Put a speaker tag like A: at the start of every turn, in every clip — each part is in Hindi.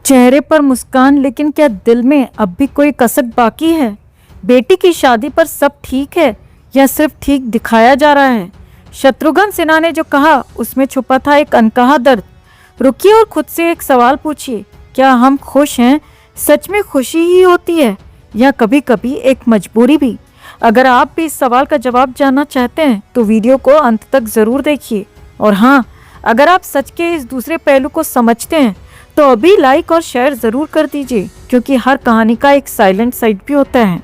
A: चेहरे पर मुस्कान, लेकिन क्या दिल में अब भी कोई कसक बाकी है? बेटी की शादी पर सब ठीक है या सिर्फ ठीक दिखाया जा रहा है? शत्रुघ्न सिन्हा ने जो कहा उसमें छुपा था एक अनकहा दर्द। रुकिए और खुद से एक सवाल पूछिए, क्या हम खुश हैं? सच में खुशी ही होती है या कभी कभी एक मजबूरी भी? अगर आप भी इस सवाल का जवाब जानना चाहते हैं तो वीडियो को अंत तक जरूर देखिए। और हाँ, अगर आप सच के इस दूसरे पहलू को समझते हैं तो अभी लाइक और शेयर ज़रूर कर दीजिए, क्योंकि हर कहानी का एक साइलेंट साइड भी होता है।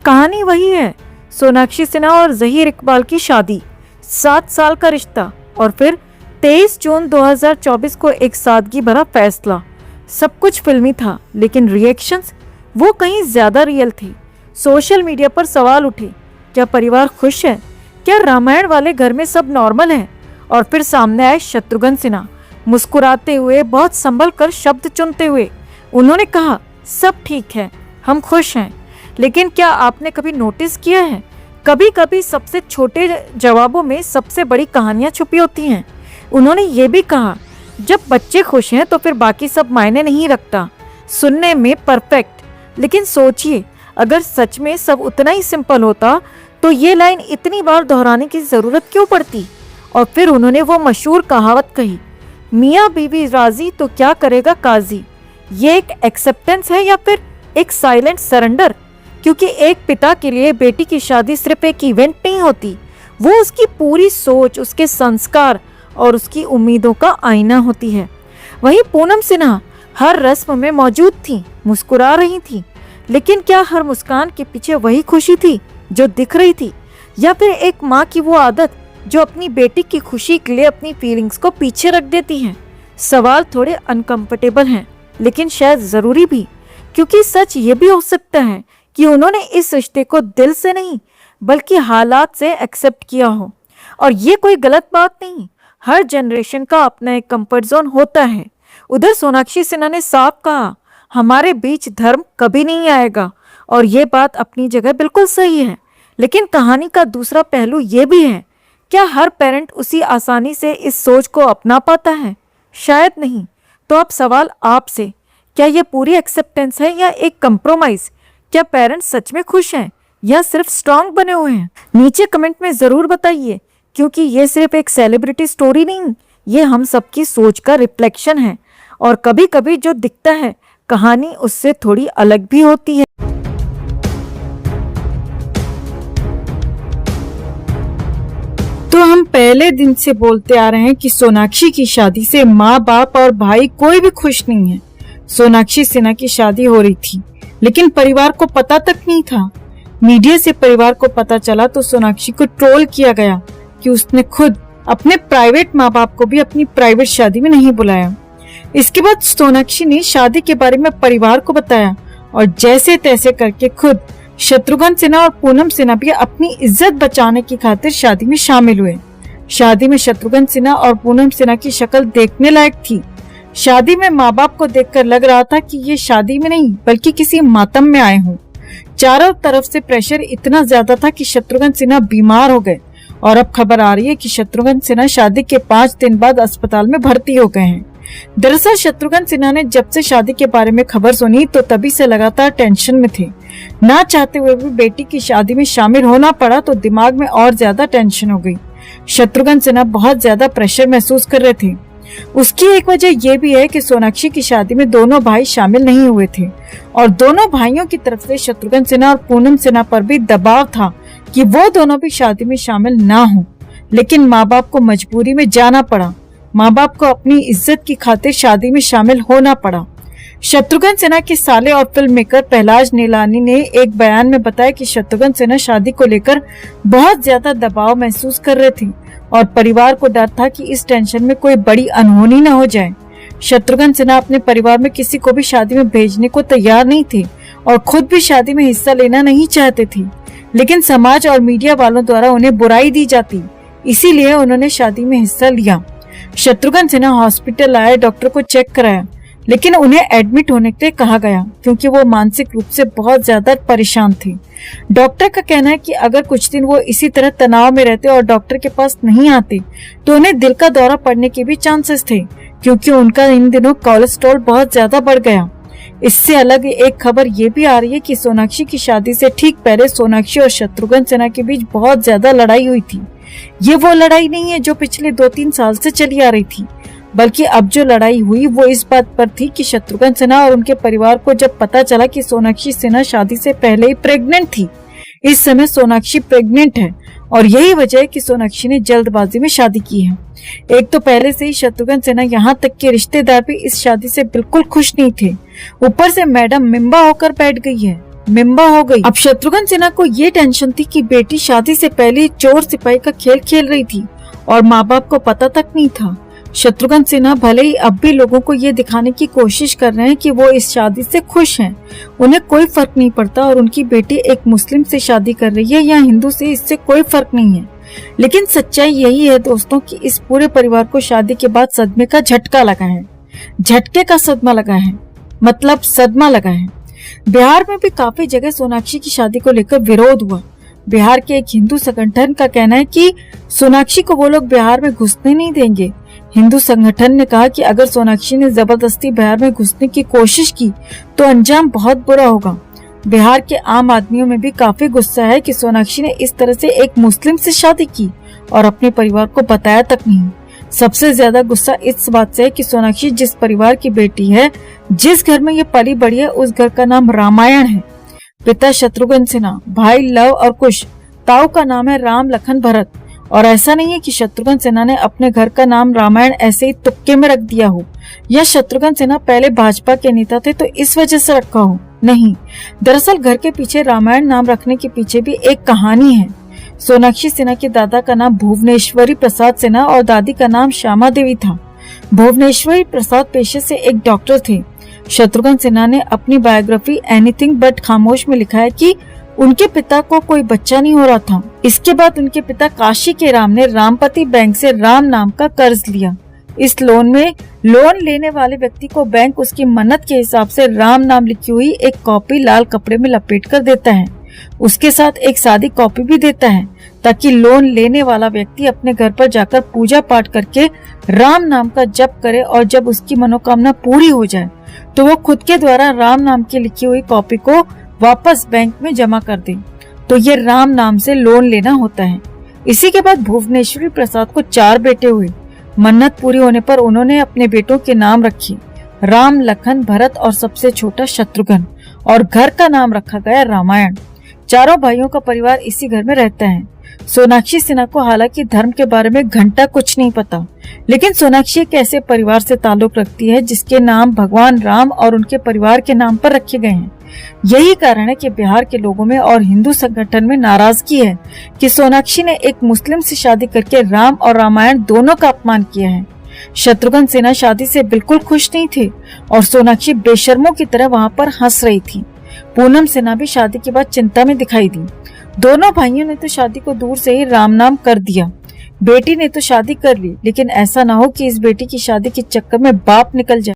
A: कहानी वही है, सोनाक्षी सिन्हा और ज़हीर इकबाल की शादी, 7 साल का रिश्ता और फिर 23 जून 2024 को एक सादगी भरा फैसला। सब कुछ फिल्मी था, लेकिन रिएक्शंस वो कहीं ज़्यादा रियल थी। सोशल मीडिया पर सवाल उठे, क्या परिवार खुश है? क्या रामायण वाले घर में सब नॉर्मल है? और फिर सामने आए शत्रुघ्न सिन्हा, मुस्कुराते हुए, बहुत संभल कर शब्द चुनते हुए। उन्होंने कहा, सब ठीक है, हम खुश हैं। लेकिन क्या आपने कभी नोटिस किया है, कभी कभी सबसे छोटे जवाबों में सबसे बड़ी कहानियां छुपी होती हैं। उन्होंने ये भी कहा, जब बच्चे खुश हैं तो फिर बाकी सब मायने नहीं रखता। सुनने में परफेक्ट, लेकिन सोचिए, अगर सच में सब उतना ही सिंपल होता तो ये लाइन इतनी बार दोहराने की जरूरत क्यों पड़ती? और फिर उन्होंने वो मशहूर कहावत कही, मियाँ बीवी राजी तो क्या करेगा काजी। ये एक एक्सेप्टेंस है या फिर एक साइलेंट सरेंडर? क्योंकि एक पिता के लिए बेटी की शादी सिर्फ एक इवेंट नहीं होती, वो उसकी पूरी सोच, उसके संस्कार और उसकी उम्मीदों का आईना होती है। वहीं पूनम सिन्हा हर रस्म में मौजूद थी, मुस्कुरा रही थी, लेकिन क्या हर मुस्कान के पीछे वही खुशी थी जो दिख रही थी, या फिर एक माँ की वो आदत जो अपनी बेटी की खुशी के लिए अपनी फीलिंग्स को पीछे रख देती हैं? सवाल थोड़े अनकंफर्टेबल हैं, लेकिन शायद जरूरी भी, क्योंकि सच ये भी हो सकता है कि उन्होंने इस रिश्ते को दिल से नहीं बल्कि हालात से एक्सेप्ट किया हो। और ये कोई गलत बात नहीं, हर जनरेशन का अपना एक कंफर्ट जोन होता है। उधर सोनाक्षी सिन्हा ने साफ कहा, हमारे बीच धर्म कभी नहीं आएगा, और ये बात अपनी जगह बिल्कुल सही है। लेकिन कहानी का दूसरा पहलू ये भी है, क्या हर पेरेंट उसी आसानी से इस सोच को अपना पाता है? शायद नहीं। तो अब सवाल आपसे, क्या ये पूरी एक्सेप्टेंस है या एक कंप्रोमाइज? क्या पेरेंट्स सच में खुश हैं या सिर्फ स्ट्रांग बने हुए हैं? नीचे कमेंट में जरूर बताइए, क्योंकि ये सिर्फ एक सेलिब्रिटी स्टोरी नहीं, ये हम सबकी सोच का रिफ्लेक्शन है। और कभी कभी जो दिखता है कहानी उससे थोड़ी अलग भी होती है। तो हम पहले दिन से बोलते आ रहे हैं कि सोनाक्षी की शादी से माँ बाप और भाई कोई भी खुश नहीं है। सोनाक्षी सिन्हा की शादी हो रही थी, लेकिन परिवार को पता तक नहीं था। मीडिया से परिवार को पता चला तो सोनाक्षी को ट्रोल किया गया कि उसने खुद अपने प्राइवेट माँ बाप को भी अपनी प्राइवेट शादी में नहीं बुलाया। इसके बाद सोनाक्षी ने शादी के बारे में परिवार को बताया और जैसे तैसे करके खुद शत्रुघ्न सिन्हा और पूनम सिन्हा भी अपनी इज्जत बचाने की खातिर शादी में शामिल हुए। शादी में शत्रुघ्न सिन्हा और पूनम सिन्हा की शक्ल देखने लायक थी। शादी में माँ बाप को देखकर लग रहा था कि ये शादी में नहीं बल्कि किसी मातम में आए हों। चारों तरफ से प्रेशर इतना ज्यादा था कि शत्रुघ्न सिन्हा बीमार हो गए और अब खबर आ रही है कि शत्रुघ्न सिन्हा शादी के 5 दिन बाद अस्पताल में भर्ती हो गए हैं। दरअसल शत्रुघ्न सिन्हा ने जब से शादी के बारे में खबर सुनी तो तभी से लगातार टेंशन में थे। ना चाहते हुए भी बेटी की शादी में शामिल होना पड़ा तो दिमाग में और ज्यादा टेंशन हो गई। शत्रुघ्न सिन्हा बहुत ज्यादा प्रेशर महसूस कर रहे थे। उसकी एक वजह यह भी है कि सोनाक्षी की शादी में दोनों भाई शामिल नहीं हुए थे और दोनों भाइयों की तरफ से शत्रुघ्न सिन्हा और पूनम सिन्हा पर भी दबाव था कि वो दोनों भी शादी में शामिल ना हो। लेकिन माँ बाप को मजबूरी में जाना पड़ा। माँ बाप को अपनी इज्जत की खातिर शादी में शामिल होना पड़ा। शत्रुघ्न सिन्हा के साले और फिल्म मेकर पहलाज नीलानी ने एक बयान में बताया कि शत्रुघ्न सिन्हा शादी को लेकर बहुत ज्यादा दबाव महसूस कर रहे थे और परिवार को डर था कि इस टेंशन में कोई बड़ी अनहोनी न हो जाए। शत्रुघ्न सिन्हा अपने परिवार में किसी को भी शादी में भेजने को तैयार नहीं थे और खुद भी शादी में हिस्सा लेना नहीं चाहते थे, लेकिन समाज और मीडिया वालों द्वारा उन्हें बुराई दी जाती, इसीलिए उन्होंने शादी में हिस्सा लिया। शत्रुघ्न सिन्हा हॉस्पिटल आए, डॉक्टर को चेक कराया, लेकिन उन्हें एडमिट होने के लिए कहा गया क्योंकि वो मानसिक रूप से बहुत ज्यादा परेशान थे। डॉक्टर का कहना है कि अगर कुछ दिन वो इसी तरह तनाव में रहते और डॉक्टर के पास नहीं आते तो उन्हें दिल का दौरा पड़ने के भी चांसेस थे। क्योंकि उनका इन दिनों कोलेस्ट्रॉल बहुत ज्यादा बढ़ गया। इससे अलग एक खबर ये भी आ रही है कि सोनाक्षी की शादी से ठीक पहले सोनाक्षी और शत्रुघ्न सिन्हा के बीच बहुत ज्यादा लड़ाई हुई थी। ये वो लड़ाई नहीं है जो पिछले 2-3 साल से चली आ रही थी, बल्कि अब जो लड़ाई हुई वो इस बात पर थी कि शत्रुघ्न सिन्हा और उनके परिवार को जब पता चला कि सोनाक्षी सिन्हा शादी से पहले ही प्रेग्नेंट थी। इस समय सोनाक्षी प्रेग्नेंट है और यही वजह है कि सोनाक्षी ने जल्दबाजी में शादी की है। एक तो पहले से ही शत्रुघ्न सिन्हा यहाँ तक के रिश्तेदार भी इस शादी से बिल्कुल खुश नहीं थे। ऊपर से मैडम मिम्बा होकर बैठ गई है, मिम्बा हो गई। अब शत्रुघ्न सिन्हा को ये टेंशन थी कि बेटी शादी से पहले चोर सिपाही का खेल खेल रही थी और माँ बाप को पता तक नहीं था। शत्रुघ्न सिन्हा भले ही अब भी लोगों को ये दिखाने की कोशिश कर रहे हैं कि वो इस शादी से खुश हैं, उन्हें कोई फर्क नहीं पड़ता और उनकी बेटी एक मुस्लिम से शादी कर रही है या हिंदू से, इससे कोई फर्क नहीं है। लेकिन सच्चाई यही है दोस्तों कि इस पूरे परिवार को शादी के बाद सदमे का झटका लगा है, झटके का सदमा लगा है, मतलब सदमा लगा है। बिहार में भी काफी जगह सोनाक्षी की शादी को लेकर विरोध हुआ। बिहार के एक हिंदू संगठन का कहना है कि सोनाक्षी को वो लोग बिहार में घुसने नहीं देंगे। हिंदू संगठन ने कहा कि अगर सोनाक्षी ने जबरदस्ती बिहार में घुसने की कोशिश की तो अंजाम बहुत बुरा होगा। बिहार के आम आदमियों में भी काफी गुस्सा है कि सोनाक्षी ने इस तरह से एक मुस्लिम से शादी की और अपने परिवार को बताया तक नहीं। सबसे ज्यादा गुस्सा इस बात से है कि सोनाक्षी जिस परिवार की बेटी है, जिस घर में ये पली बड़ी है, उस घर का नाम रामायण है। पिता शत्रुघ्न सिन्हा, भाई लव और कुश, ताऊ का नाम है राम लखन भरत। और ऐसा नहीं है कि शत्रुघ्न सिन्हा ने अपने घर का नाम रामायण ऐसे ही तुक्के में रख दिया हो या शत्रुघ्न सिन्हा पहले भाजपा के नेता थे तो इस वजह से रखा हो। नहीं, दरअसल घर के पीछे रामायण नाम रखने के पीछे भी एक कहानी है। सोनाक्षी सिन्हा के दादा का नाम भुवनेश्वरी प्रसाद सिन्हा और दादी का नाम श्यामा देवी था। भुवनेश्वरी प्रसाद पेशे से एक डॉक्टर थे। शत्रुघ्न सिन्हा ने अपनी बायोग्राफी एनीथिंग बट खामोश में लिखा है कि उनके पिता को कोई बच्चा नहीं हो रहा था। इसके बाद उनके पिता काशी के राम ने रामपति बैंक से राम नाम का कर्ज लिया। इस लोन में लोन लेने वाले व्यक्ति को बैंक उसकी मन्नत के हिसाब से राम नाम लिखी हुई एक कॉपी लाल कपड़े में लपेट कर देता है। उसके साथ एक सादी कॉपी भी देता है ताकि लोन लेने वाला व्यक्ति अपने घर पर जाकर पूजा पाठ करके राम नाम का जप करे और जब उसकी मनोकामना पूरी हो जाए तो वो खुद के द्वारा राम नाम की लिखी हुई कॉपी को वापस बैंक में जमा कर दे। तो ये राम नाम से लोन लेना होता है। इसी के बाद भुवनेश्वरी प्रसाद को 4 बेटे हुए। मन्नत पूरी होने पर उन्होंने अपने बेटों के नाम रखे, राम, लखन, भरत और सबसे छोटा शत्रुघ्न, और घर का नाम रखा गया रामायण। चारों भाइयों का परिवार इसी घर में रहता है। सोनाक्षी सिन्हा को हालांकि धर्म के बारे में घंटा कुछ नहीं पता, लेकिन सोनाक्षी एक ऐसे परिवार से ताल्लुक रखती है जिसके नाम भगवान राम और उनके परिवार के नाम पर रखे गए हैं। यही कारण है कि बिहार के लोगों में और हिंदू संगठन में नाराजगी है कि सोनाक्षी ने एक मुस्लिम से शादी करके राम और रामायण दोनों का अपमान किया है। शत्रुघ्न सिन्हा शादी से बिल्कुल खुश नहीं थे और सोनाक्षी बेशर्मों की तरह वहां पर हंस रही थी। पूनम सिन्हा भी शादी के बाद चिंता में दिखाई दी। दोनों भाइयों ने तो शादी को दूर से ही राम नाम कर दिया। बेटी ने तो शादी कर ली, लेकिन ऐसा ना हो कि इस बेटी की शादी के चक्कर में बाप निकल जाए।